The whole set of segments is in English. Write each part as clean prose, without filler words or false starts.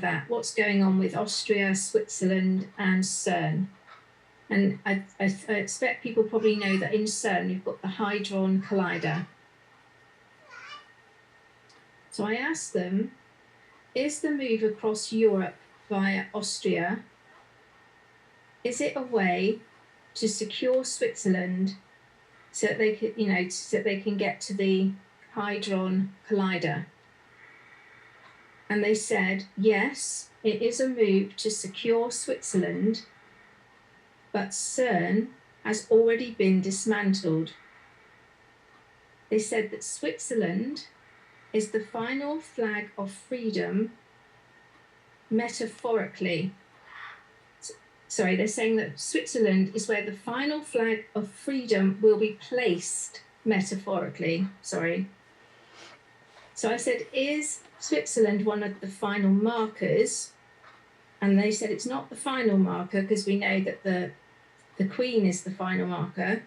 that, what's going on with Austria, Switzerland and CERN. And I expect people probably know that in CERN you've got the Hydron Collider. So I asked them, is the move across Europe via Austria, is it a way to secure Switzerland so that they can, so that they can get to the Hydron Collider? And they said, yes, it is a move to secure Switzerland, but CERN has already been dismantled. They said that Switzerland is the final flag of freedom, metaphorically. Sorry, they're saying that Switzerland is where the final flag of freedom will be placed, metaphorically. Sorry. So I said, is Switzerland one of the final markers? And they said it's not the final marker because we know that the Queen is the final marker.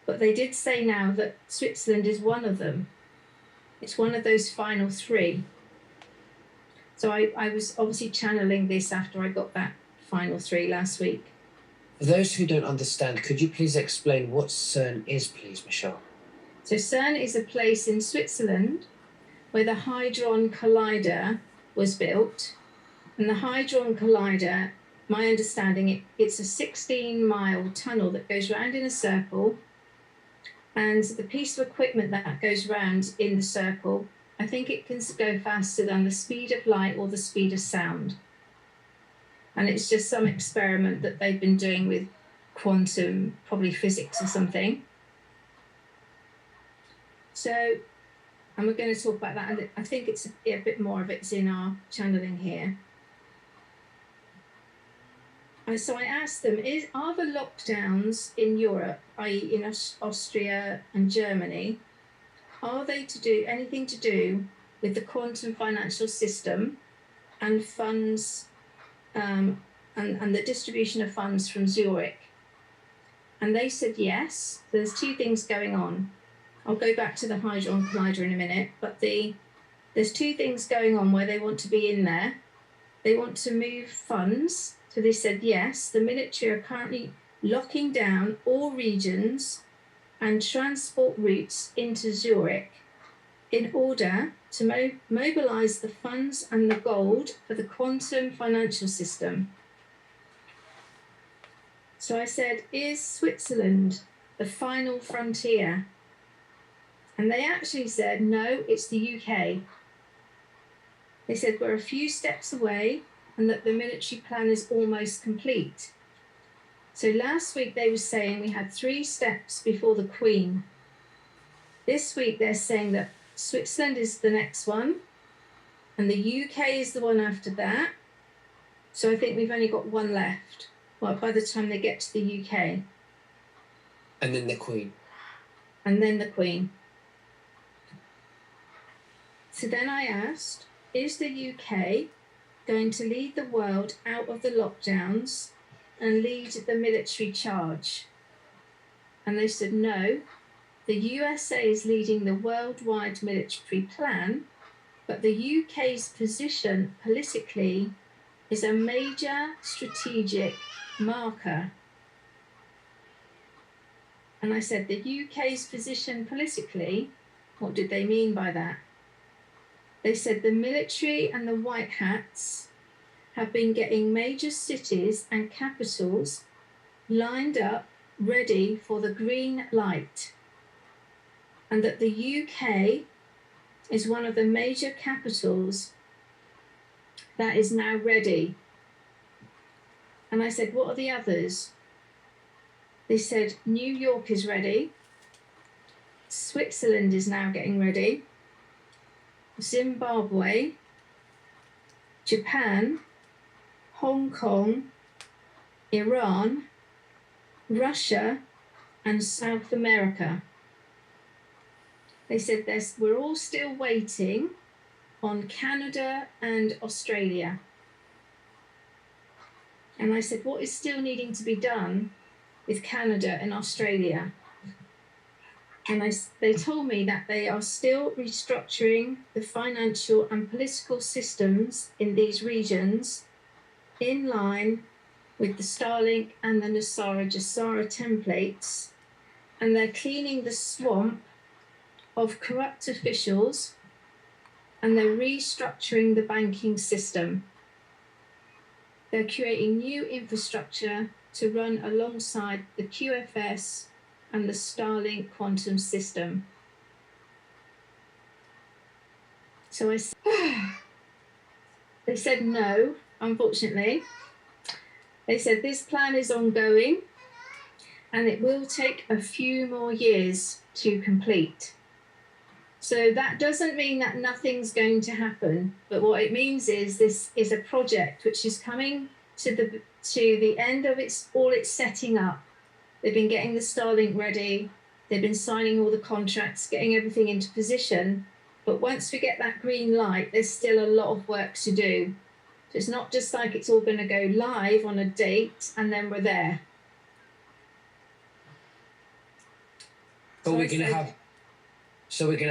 But they did say now that Switzerland is one of them. It's one of those final three. So I was obviously channeling this after I got that final three last week. For those who don't understand, could you please explain what CERN is, please, Michelle? So CERN is a place in Switzerland where the Hydron Collider was built. And the Hydron Collider, my understanding, it's a 16-mile tunnel that goes round in a circle. And the piece of equipment that goes round in the circle, I think it can go faster than the speed of light or the speed of sound. And it's just some experiment that they've been doing with quantum, probably physics or something. So, and we're going to talk about that. And I think it's a bit more of it's in our channeling here. And so I asked them, are the lockdowns in Europe, i.e. in Austria and Germany, are they to do anything to do with the quantum financial system and funds and the distribution of funds from Zurich? And they said yes. There's two things going on. I'll go back to the Hydron Collider in a minute, but there's two things going on where they want to be in there. They want to move funds. So they said yes, the military are currently locking down all regions and transport routes into Zurich in order to mobilise the funds and the gold for the quantum financial system. So I said, is Switzerland the final frontier? And they actually said, no, it's the UK. They said, we're a few steps away and that the military plan is almost complete. So last week they were saying we had 3 steps before the Queen. This week they're saying that Switzerland is the next one and the UK is the one after that. So I think we've only got one left. Well, by the time they get to the UK. And then the Queen. And then the Queen. So then I asked, is the UK going to lead the world out of the lockdowns and lead the military charge? And they said, no, the USA is leading the worldwide military plan, but the UK's position politically is a major strategic marker. And I said, the UK's position politically, what did they mean by that? They said the military and the white hats have been getting major cities and capitals lined up, ready for the green light. And that the UK is one of the major capitals that is now ready. And I said, what are the others? They said, New York is ready. Switzerland is now getting ready. Zimbabwe, Japan, Hong Kong, Iran, Russia, and South America. They said we're all still waiting on Canada and Australia. And I said, what is still needing to be done with Canada and Australia? And they told me that they are still restructuring the financial and political systems in these regions in line with the STARLING and the NESARA-JASARA templates, and they're cleaning the swamp of corrupt officials, and they're restructuring the banking system. They're creating new infrastructure to run alongside the QFS and the Starlink quantum system. So they said no, unfortunately. They said this plan is ongoing and it will take a few more years to complete. So that doesn't mean that nothing's going to happen, but what it means is this is a project which is coming to the end of its setting up. They've been getting the Starlink ready, they've been signing all the contracts, getting everything into position, but once we get that green light, there's still a lot of work to do. So it's not just like it's all going to go live on a date and then we're there. But we're gonna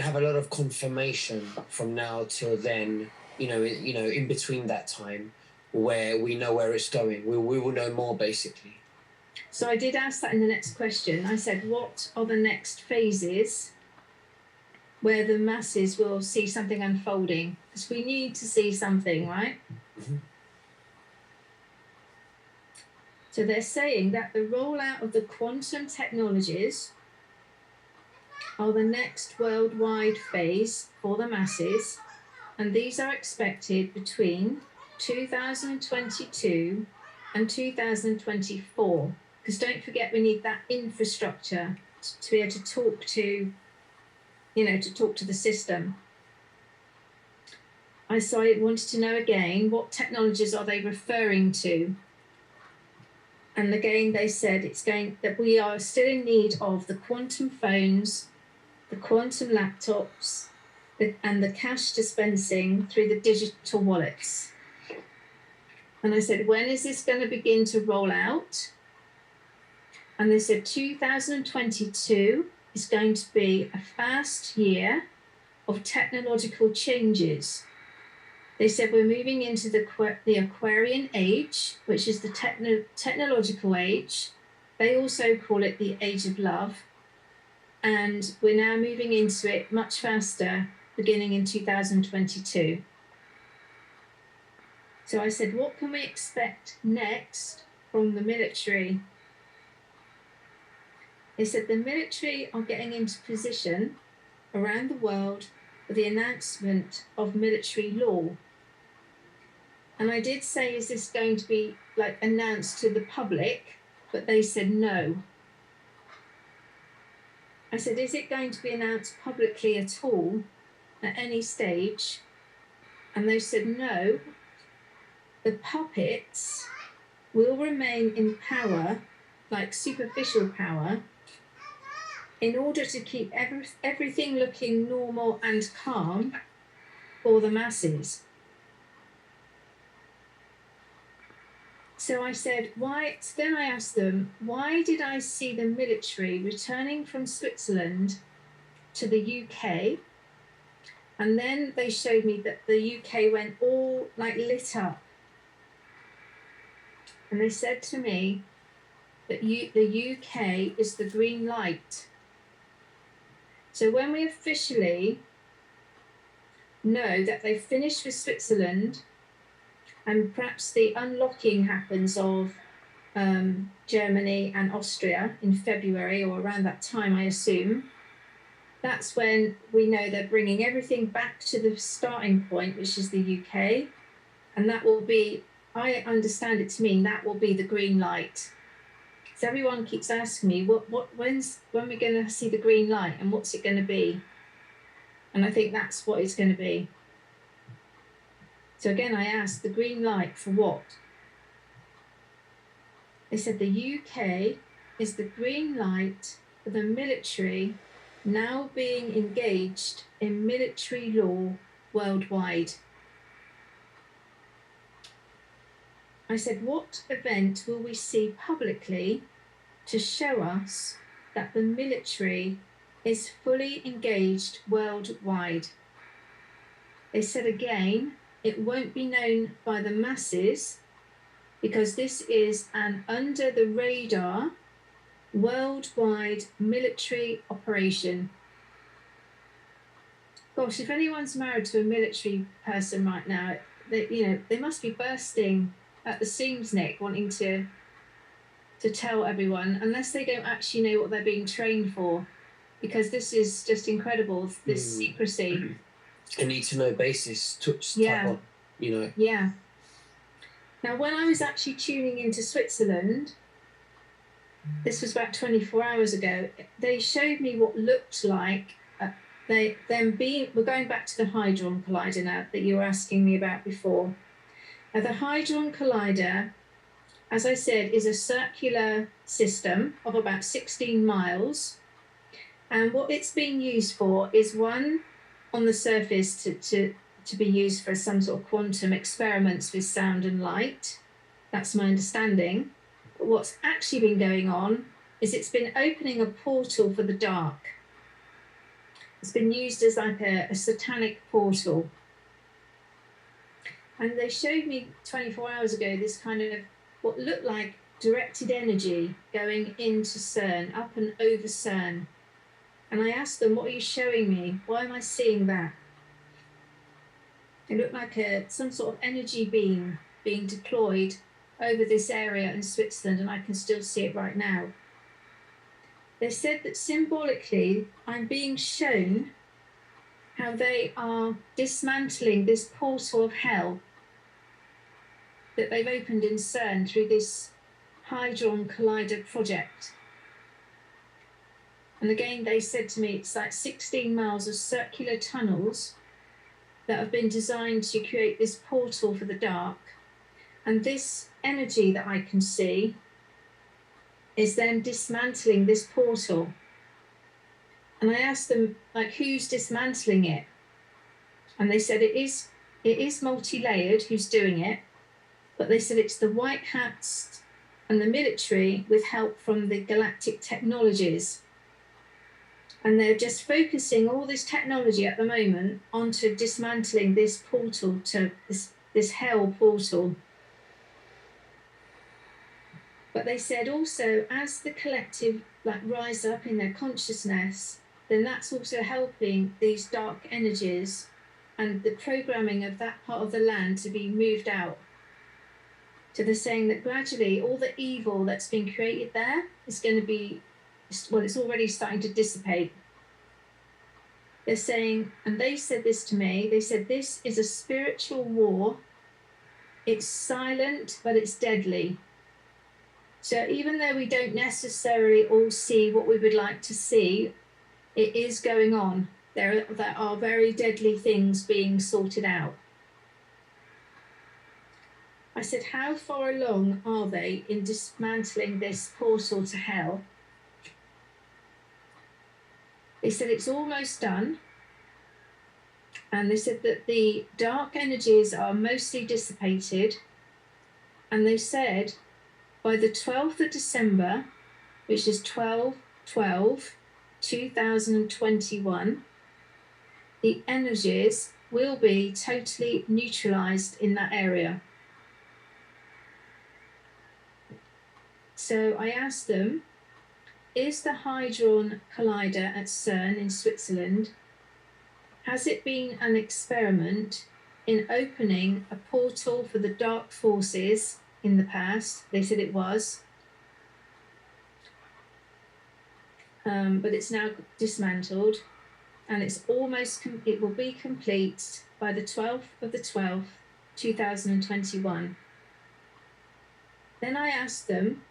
have a lot of confirmation from now till then, in between that time, where we know where it's going. We will know more, basically. So I did ask that in the next question. I said, what are the next phases where the masses will see something unfolding? Because we need to see something, right? Mm-hmm. So they're saying that the rollout of the quantum technologies are the next worldwide phase for the masses, and these are expected between 2022 and 2024. Because don't forget, we need that infrastructure to be able to talk to, the system. So I wanted to know again, what technologies are they referring to? And again, they said that we are still in need of the quantum phones, the quantum laptops, and the cash dispensing through the digital wallets. And I said, when is this going to begin to roll out? And they said 2022 is going to be a fast year of technological changes. They said we're moving into the Aquarian age, which is the technological age. They also call it the age of love. And we're now moving into it much faster, beginning in 2022. So I said, what can we expect next from the military? They said the military are getting into position around the world for the announcement of military law. And I did say, is this going to be announced to the public? But they said no. I said, is it going to be announced publicly at all, at any stage? And they said no. The puppets will remain in power, like superficial power, in order to keep everything looking normal and calm for the masses. So I said, why? So then I asked them, why did I see the military returning from Switzerland to the UK? And then they showed me that the UK went all lit up. And they said to me that the UK is the green light. So when we officially know that they've finished with Switzerland, and perhaps the unlocking happens of Germany and Austria in February or around that time, I assume, that's when we know they're bringing everything back to the starting point, which is the UK. And that will be, I understand it to mean that will be the green light. So everyone keeps asking me, when we're going to see the green light and what's it going to be? And I think that's what it's going to be. So again, I asked, the green light for what? They said the UK is the green light for the military now being engaged in military law worldwide. I said, what event will we see publicly to show us that the military is fully engaged worldwide. They said again, it won't be known by the masses because this is an under the radar worldwide military operation. Gosh, if anyone's married to a military person right now, they must be bursting at the seams, Nick, wanting to tell everyone, unless they don't actually know what they're being trained for, because this is just incredible, this secrecy. A need-to-know basis, Yeah. you know. Yeah. Now, when I was actually tuning into Switzerland, this was about 24 hours ago, they showed me what looked like we're going back to the Hydron Collider now that you were asking me about before. Now, the Hydron Collider, as I said, is a circular system of about 16 miles. And what it's being used for is, one, on the surface to be used for some sort of quantum experiments with sound and light. That's my understanding. But what's actually been going on is it's been opening a portal for the dark. It's been used as like a satanic portal. And they showed me 24 hours ago this kind of what looked like directed energy going into CERN, up and over CERN. And I asked them, what are you showing me? Why am I seeing that? It looked like some sort of energy beam being deployed over this area in Switzerland, and I can still see it right now. They said that symbolically, I'm being shown how they are dismantling this portal of hell that they've opened in CERN through this Hydron Collider project. And again, they said to me, it's like 16 miles of circular tunnels that have been designed to create this portal for the dark. And this energy that I can see is then dismantling this portal. And I asked them, like, who's dismantling it? And they said it is multi-layered who's doing it, but they said it's the white hats and the military with help from the galactic technologies. And they're just focusing all this technology at the moment onto dismantling this portal to this hell portal. But they said also, as the collective rise up in their consciousness, then that's also helping these dark energies and the programming of that part of the land to be moved out. So they're saying that gradually all the evil that's been created there is going to be, well, it's already starting to dissipate. They're saying, and they said this to me, they said this is a spiritual war. It's silent, but it's deadly. So even though we don't necessarily all see what we would like to see, it is going on. There are very deadly things being sorted out. I said, how far along are they in dismantling this portal to hell? They said it's almost done. And they said that the dark energies are mostly dissipated. And they said by the 12th of December, which is 12/12/2021, the energies will be totally neutralized in that area. So I asked them, is the Hydron Collider at CERN in Switzerland, has it been an experiment in opening a portal for the dark forces in the past? They said it was. But it's now dismantled, and it's almost, it will be complete by the 12/12/2021. Then I asked them,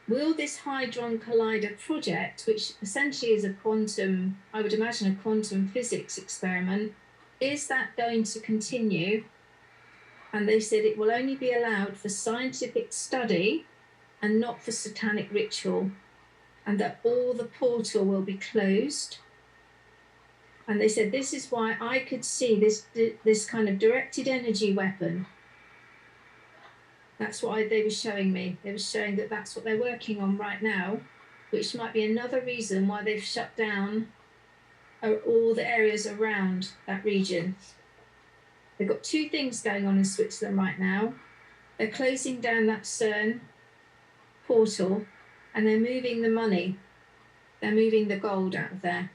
will this Hydron Collider project, which essentially is a quantum, I would imagine a quantum physics experiment, is that going to continue? And they said it will only be allowed for scientific study and not for satanic ritual, and that all the portal will be closed. And they said this is why I could see this kind of directed energy weapon. That's what they were showing me. They were showing that that's what they're working on right now which might be another reason why they've shut down all the areas around that region. They've got two things going on in Switzerland right now. They're closing down that CERN portal, and they're moving the money. They're moving the gold out of there.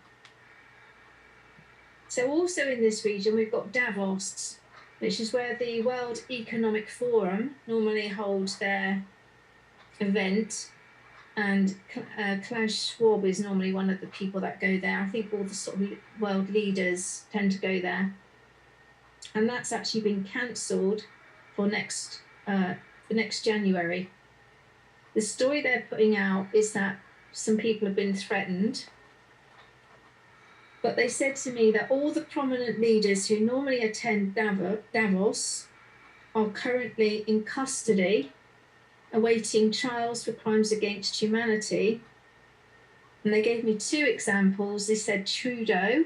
So also in this region, we've got Davos, which is where the World Economic Forum normally holds their event. And Klaus Schwab is normally one of the people that go there. I think all the sort of world leaders tend to go there. And that's actually been cancelled for next January. The story they're putting out is that some people have been threatened. But they said to me that all the prominent leaders who normally attend Davos are currently in custody, awaiting trials for crimes against humanity. And they gave me two examples. They said Trudeau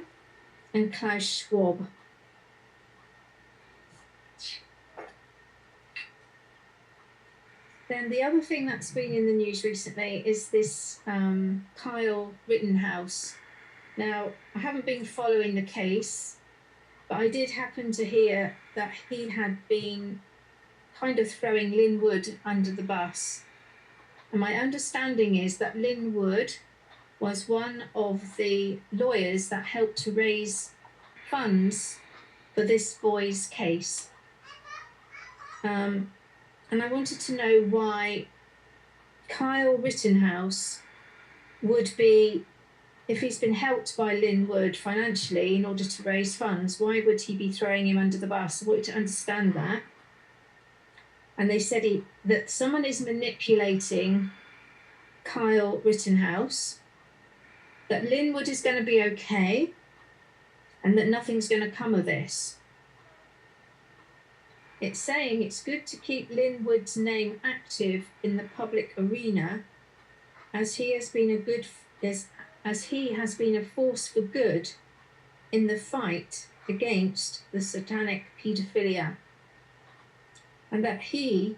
and Klaus Schwab. Then the other thing that's been in the news recently is this Kyle Rittenhouse. Now, I haven't been following the case, but I did happen to hear that he had been kind of throwing Lynn Wood under the bus. And my understanding is that Lynn Wood was one of the lawyers that helped to raise funds for this boy's case. And I wanted to know why Kyle Rittenhouse would be, if he's been helped by Lynn Wood financially in order to raise funds, why would he be throwing him under the bus? I wanted to understand that. And they said that someone is manipulating Kyle Rittenhouse, that Lynn Wood is going to be okay, and that nothing's going to come of this. It's saying it's good to keep Lynn Wood's name active in the public arena, as he has been a force for good in the fight against the satanic paedophilia. And that he,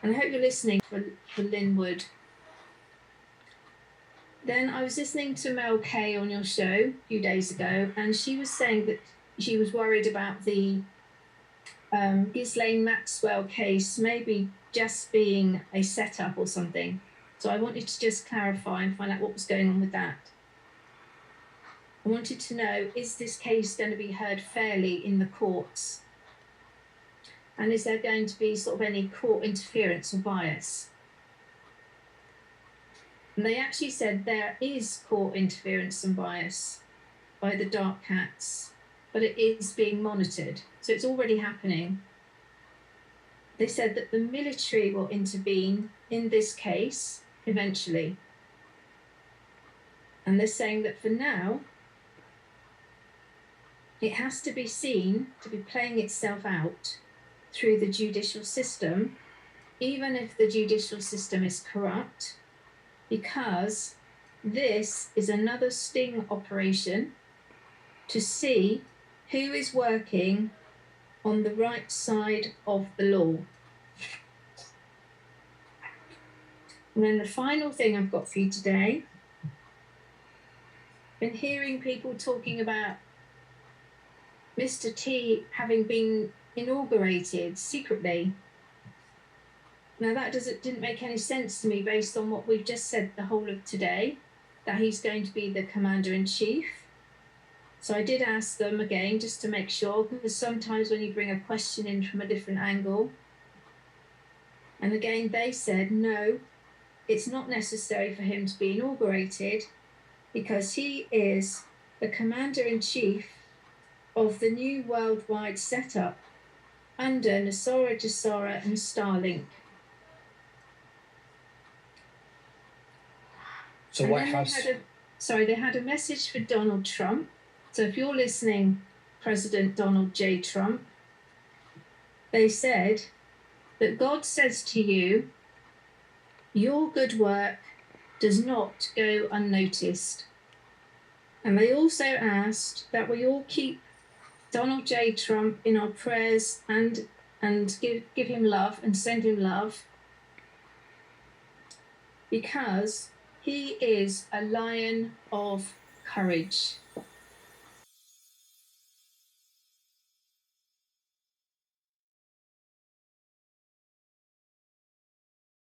and I hope you're listening for Lynn Wood. Then I was listening to Mel Kay on your show a few days ago, and she was saying that she was worried about the Ghislaine Maxwell case maybe just being a setup or something. So I wanted to just clarify and find out what was going on with that. I wanted to know, is this case going to be heard fairly in the courts? And is there going to be sort of any court interference or bias? And they actually said there is court interference and bias by the dark cats, but it is being monitored. So it's already happening. They said that the military will intervene in this case eventually. And they're saying that for now, it has to be seen to be playing itself out through the judicial system, even if the judicial system is corrupt, because this is another sting operation to see who is working on the right side of the law. And then the final thing I've got for you today, I've been hearing people talking about Mr. T having been inaugurated secretly. Now that didn't make any sense to me based on what we've just said the whole of today, that he's going to be the Commander-in-Chief. So I did ask them again just to make sure, because sometimes when you bring a question in from a different angle, and again they said no, it's not necessary for him to be inaugurated because he is the Commander-in-Chief of the new worldwide setup under Nasara Jasara and STARLING. So and what has... they had a message for Donald Trump. So if you're listening, President Donald J. Trump, they said that God says to you, your good work does not go unnoticed. And they also asked that we all keep Donald J. Trump in our prayers and give him love and send him love, because He is a lion of courage.